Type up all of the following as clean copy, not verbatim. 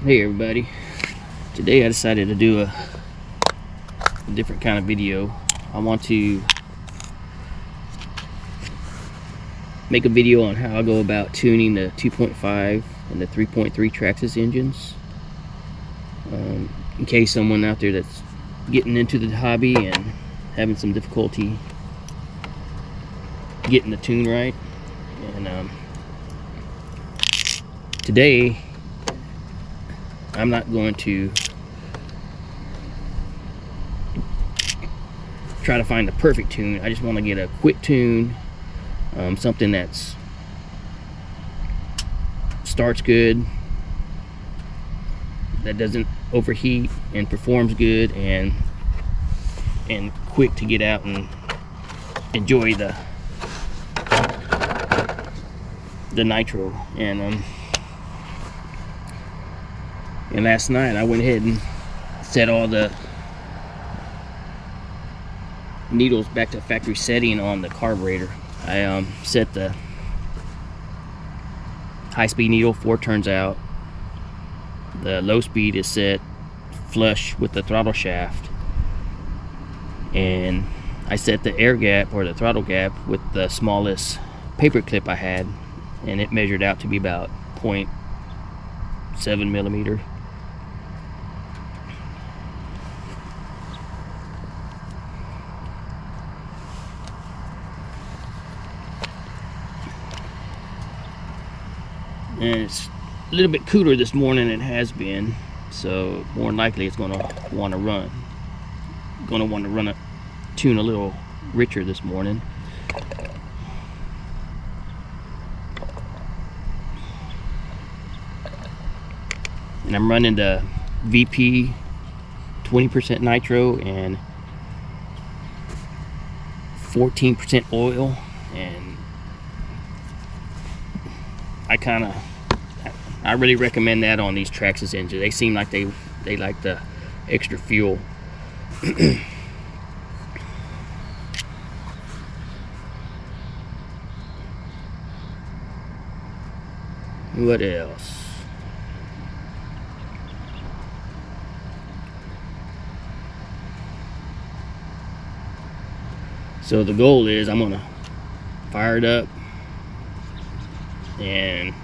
Hey everybody, today I decided to do a different kind of video. I want to make a video on how I go about tuning the 2.5 and the 3.3 Traxxas engines, in case someone out there that's getting into the hobby and having some difficulty getting the tune right. And today I'm not going to try to find the perfect tune. I just want to get a quick tune, something that's starts good, that doesn't overheat and performs good, and quick to get out and enjoy the nitro. And last night I went ahead and set all the needles back to factory setting on the carburetor. I set the high-speed needle 4 turns out. The low speed is set flush with the throttle shaft, and I set the air gap or the throttle gap with the smallest paper clip I had, and it measured out to be about 0.7 millimeter. And it's a little bit cooler this morning than it has been, so more than likely it's going to want to run. A tune a little richer this morning. And I'm running the VP 20% nitro and 14% oil, and I really recommend that on these Traxxas engines. They seem like they like the extra fuel. What else? So the goal is I'm gonna fire it up and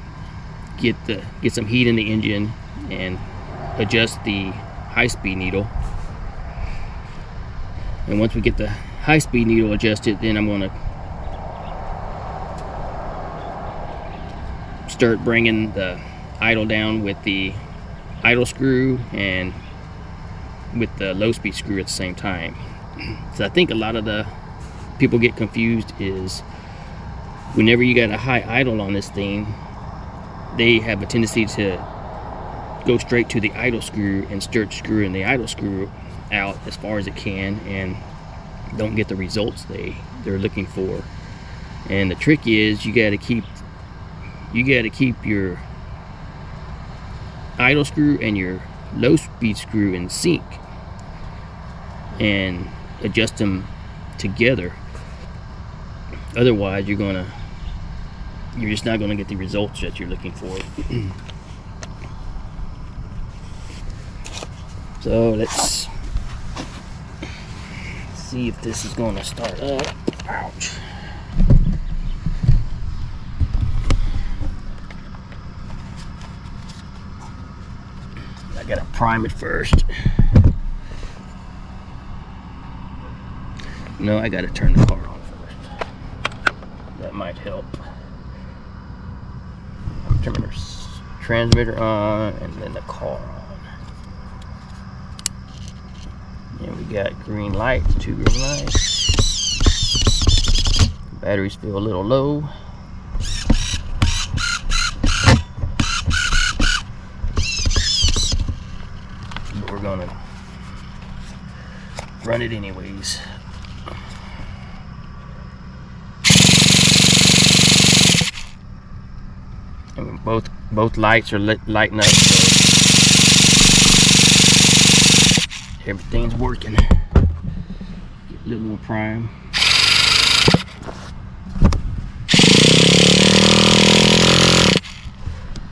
get some heat in the engine and adjust the high-speed needle. And once we get the high-speed needle adjusted, then I'm gonna start bringing the idle down with the idle screw and with the low-speed screw at the same time. So I think a lot of the people get confused is whenever you got a high idle on this thing, they have a tendency to go straight to the idle screw and start screwing the idle screw out as far as it can, and don't get the results they're looking for. And the trick is you got to keep your idle screw and your low speed screw in sync and adjust them together. Otherwise you're just not gonna get the results that you're looking for. So let's see if this is gonna start up. Ouch. I gotta prime it first. No, I gotta turn the car on first. That might help. Turn the transmitter on and then the car on. And we got green lights, 2 green lights. Batteries feel a little low. But we're gonna run it anyways. And both lights are lighting up, so everything's working. Get a little more prime.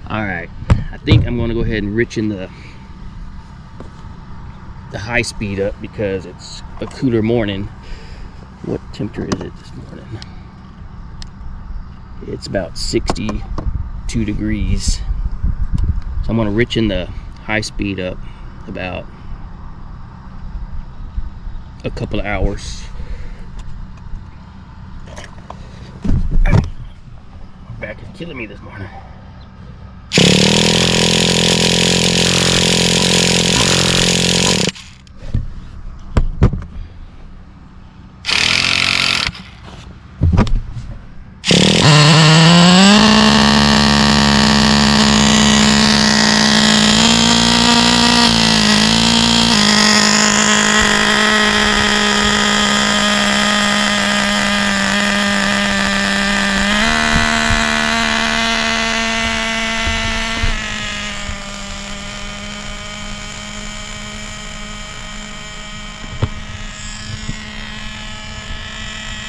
Alright, I think I'm going to go ahead and richen the high speed up because it's a cooler morning. What temperature is it this morning? It's about 62 degrees. So I'm going to richen the high speed up about a couple of hours. My back is killing me this morning.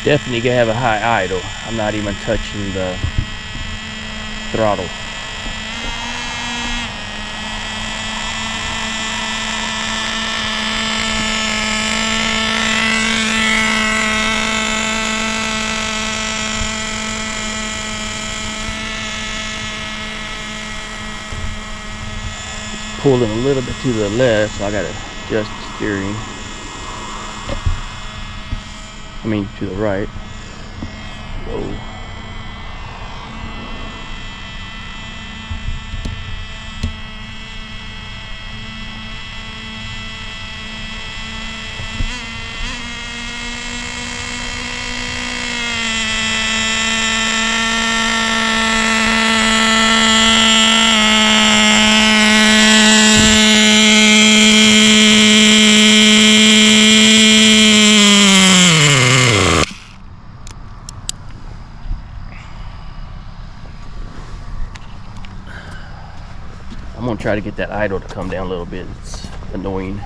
Definitely gonna have a high idle. I'm not even touching the throttle. It's pulling a little bit to the left, so I gotta adjust the steering. I mean, to the right. Whoa. I'm gonna try to get that idle to come down a little bit. It's annoying.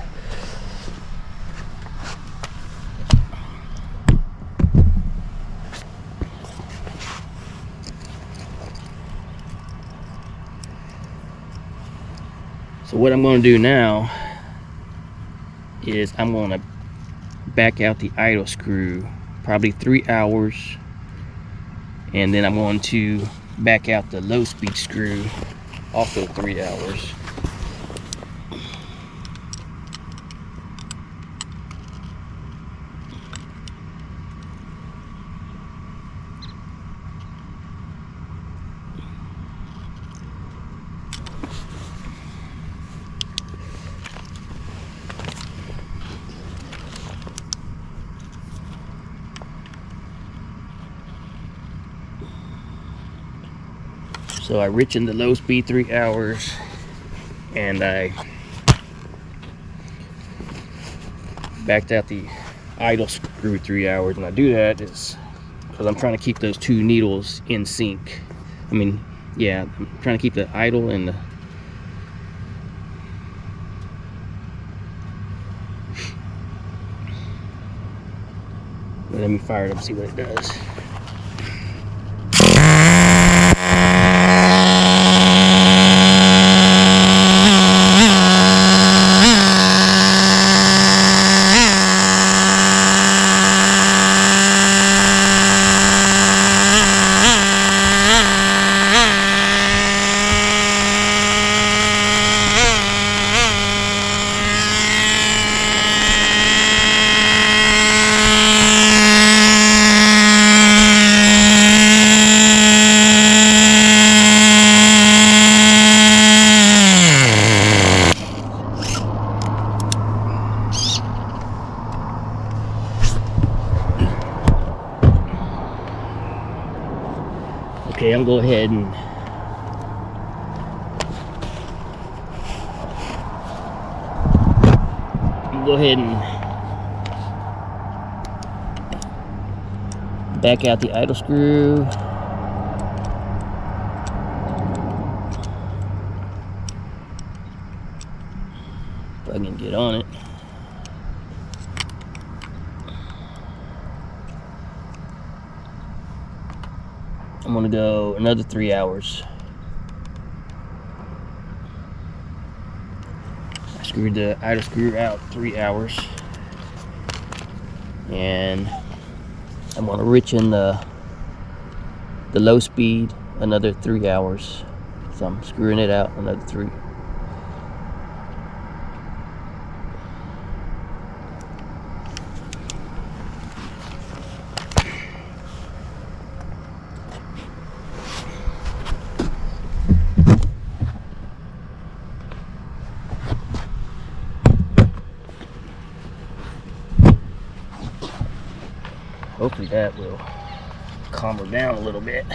So what I'm gonna do now is I'm gonna back out the idle screw, probably 3 hours, and then I'm going to back out the low speed screw, also 3 hours. So I richened the low speed 3 hours, and I backed out the idle screw 3 hours. And I do that is because I'm trying to keep those two needles in sync. I mean, yeah, I'm trying to keep the idle and the let me fire it up and see what it does. Okay, I'm going to go ahead and back out the idle screw. If I can get on it. I'm gonna go another 3 hours. screwed the idle screw out 3 hours, and I'm going to rich in the low speed another 3 hours. So I'm screwing it out another 3. Hopefully that will calm her down a little bit.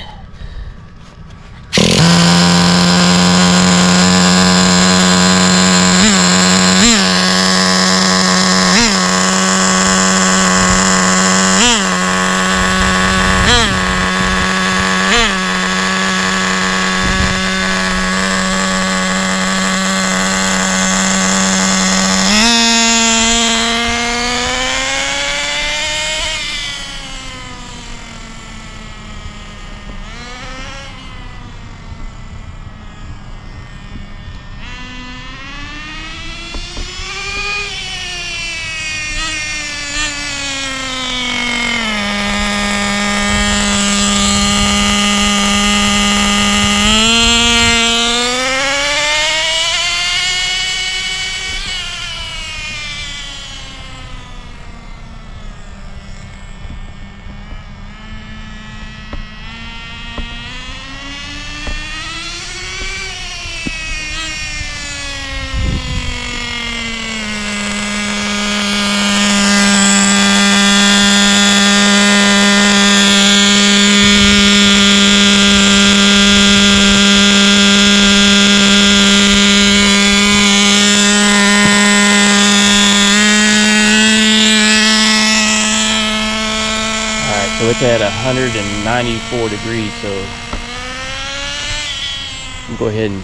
So it's at 194 degrees, so I'm going to go ahead and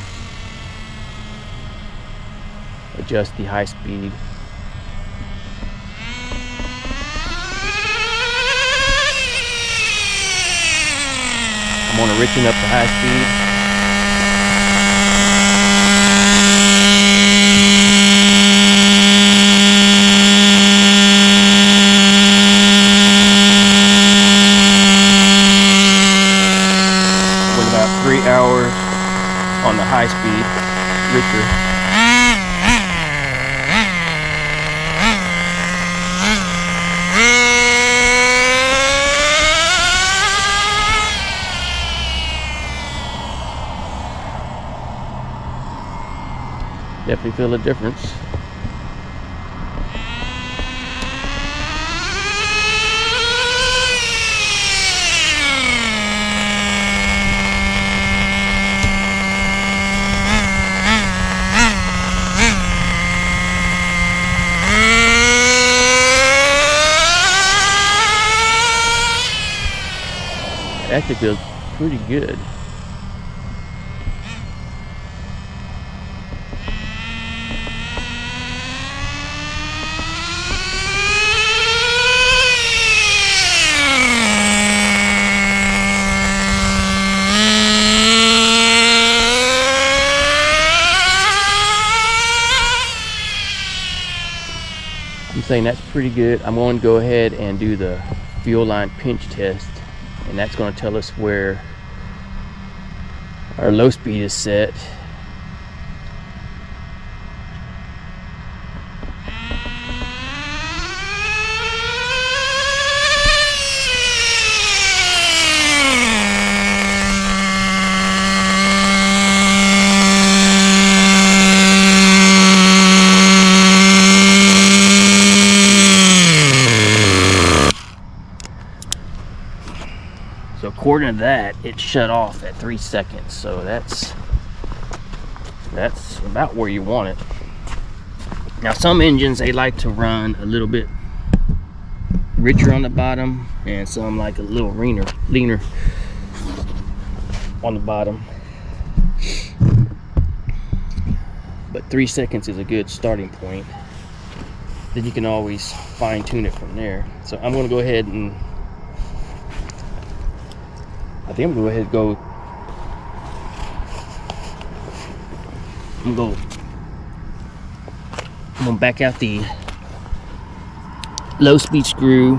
adjust the high speed. I'm going to richen up the high speed. About 3 hours on the high speed, richer. Definitely feel a difference. It actually feels pretty good. I'm saying that's pretty good. I'm going to go ahead and do the fuel line pinch test, and that's going to tell us where our low speed is set. So according to that, it shut off at 3 seconds. So that's about where you want it. Now some engines, they like to run a little bit richer on the bottom, and some like a little leaner on the bottom. But 3 seconds is a good starting point. Then you can always fine tune it from there. So I'm going to go ahead and I'm going to I'm gonna back out the low speed screw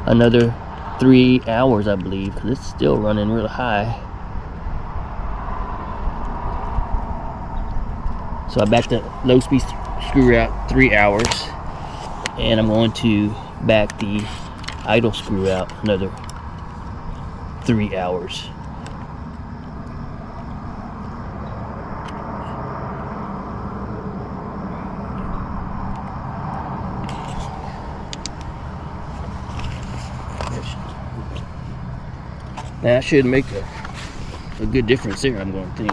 another 3 hours, I believe, because it's still running real high. So I backed the low speed screw out 3 hours, and I'm going to back the idle screw out another 3 hours. That should make a good difference there, I'm going to think.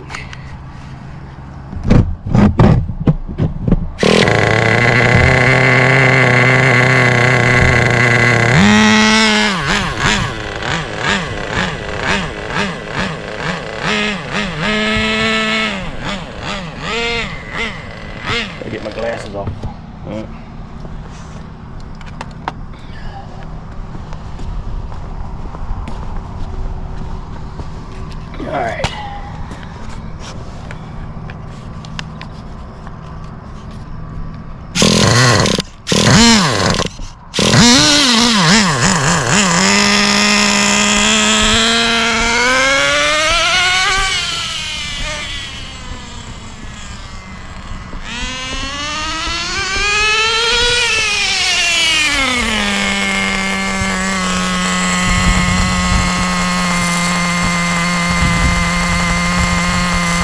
Gotta get my glasses off. Alright.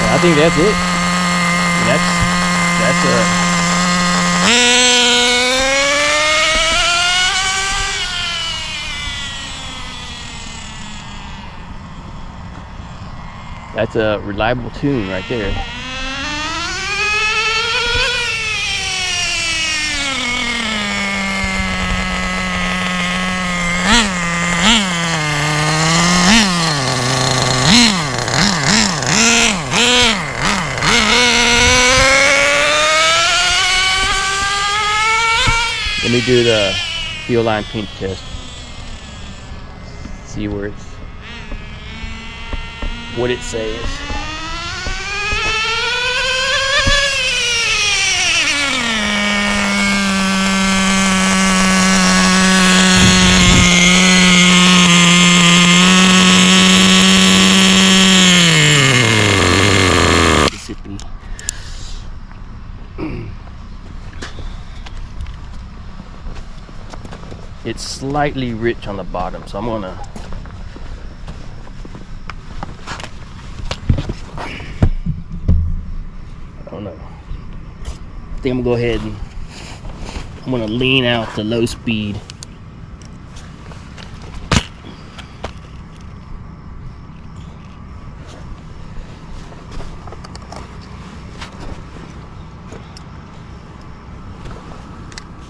I think that's it. That's a reliable tune right there. Let me do the fuel line pinch test. See where it's, what it says. It's slightly rich on the bottom, so I'm gonna I don't know. I think I'm gonna go ahead and I'm gonna lean out the low speed.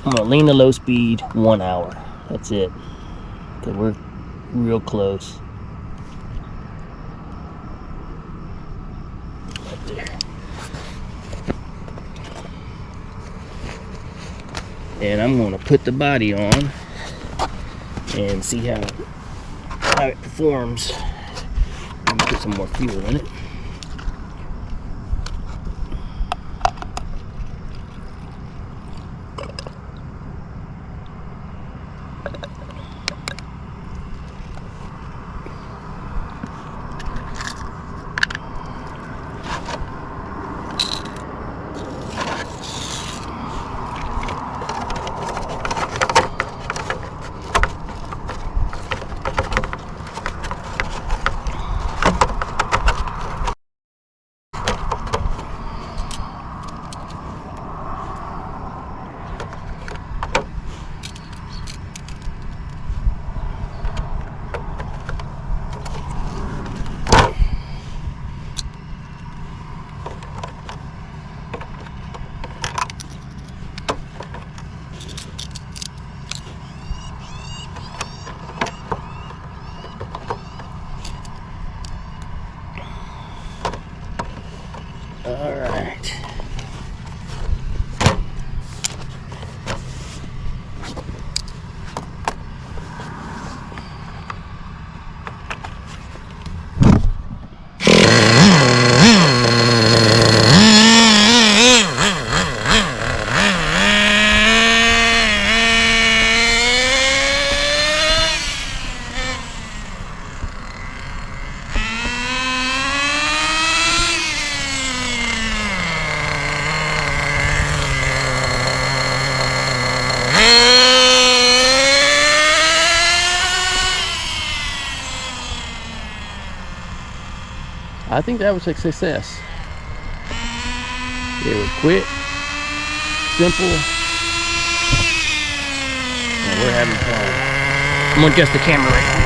I'm gonna lean the low speed 1 hour. That's it. Okay, we're real close. Right there. And I'm gonna put the body on and see how it performs. I'm gonna put some more fuel in it. I think that was a success. It was quick, simple, and we're having fun. I'm gonna adjust the camera right here.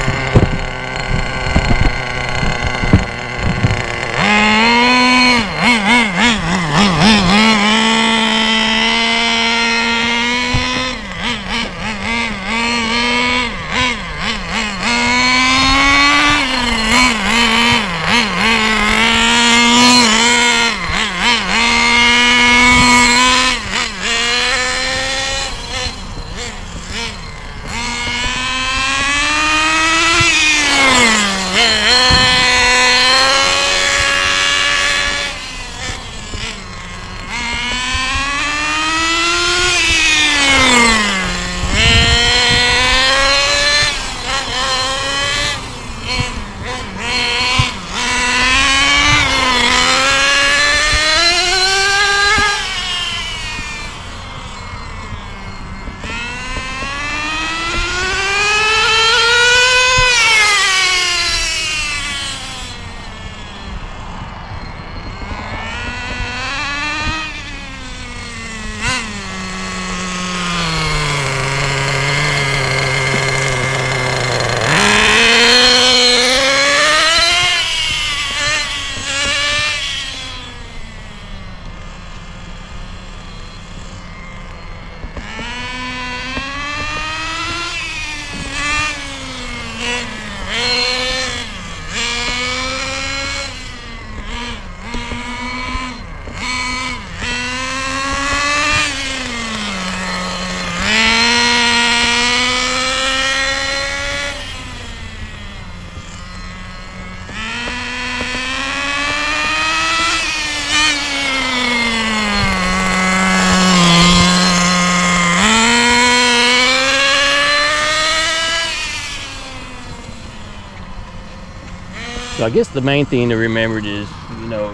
So I guess the main thing to remember is, you know,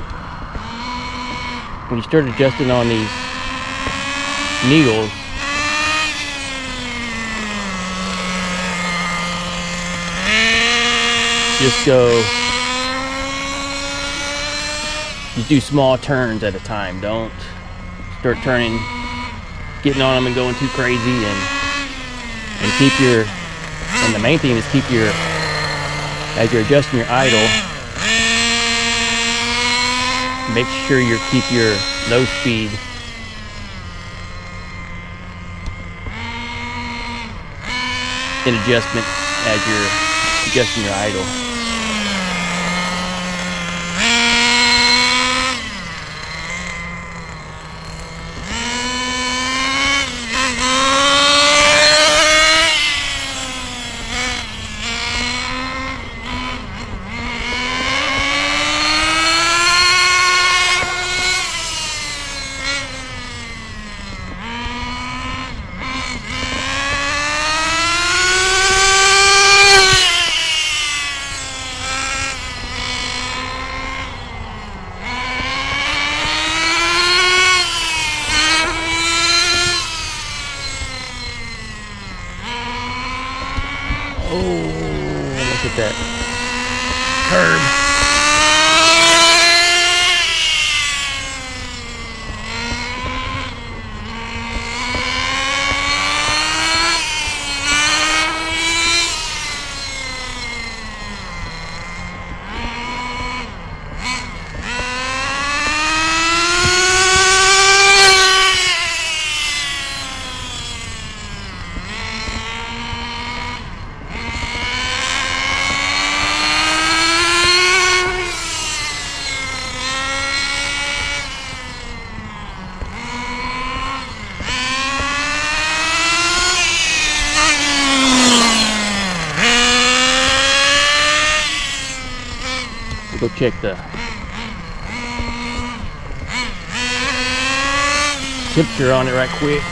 when you start adjusting on these needles, just do small turns at a time. Don't start turning, getting on them and going too crazy, and keep your, and the main thing is keep your, as you're adjusting your idle, make sure you keep your low speed in adjustment as you're adjusting your idle. Oh, look at that curb. Go check the temperature on it right quick.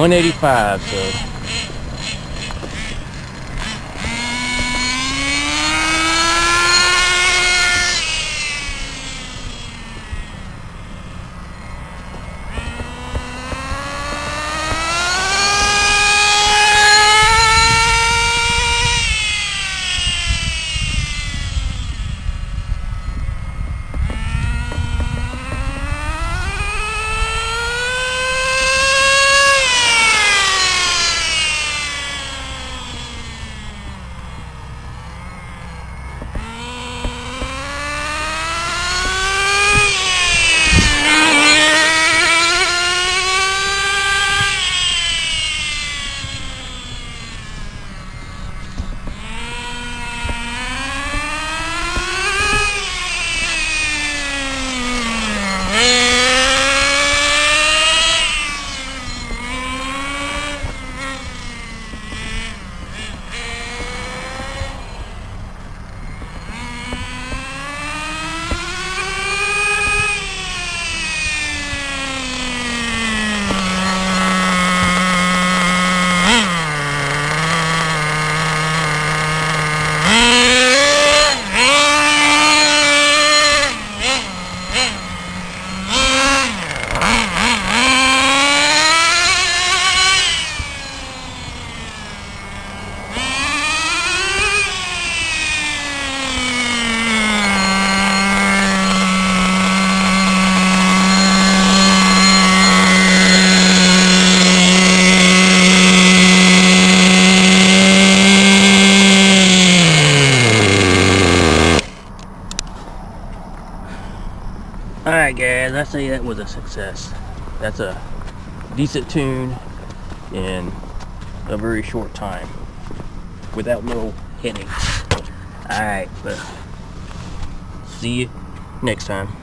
185, so alright guys, I say that was a success. That's a decent tune in a very short time without no headaches. Alright, but see you next time.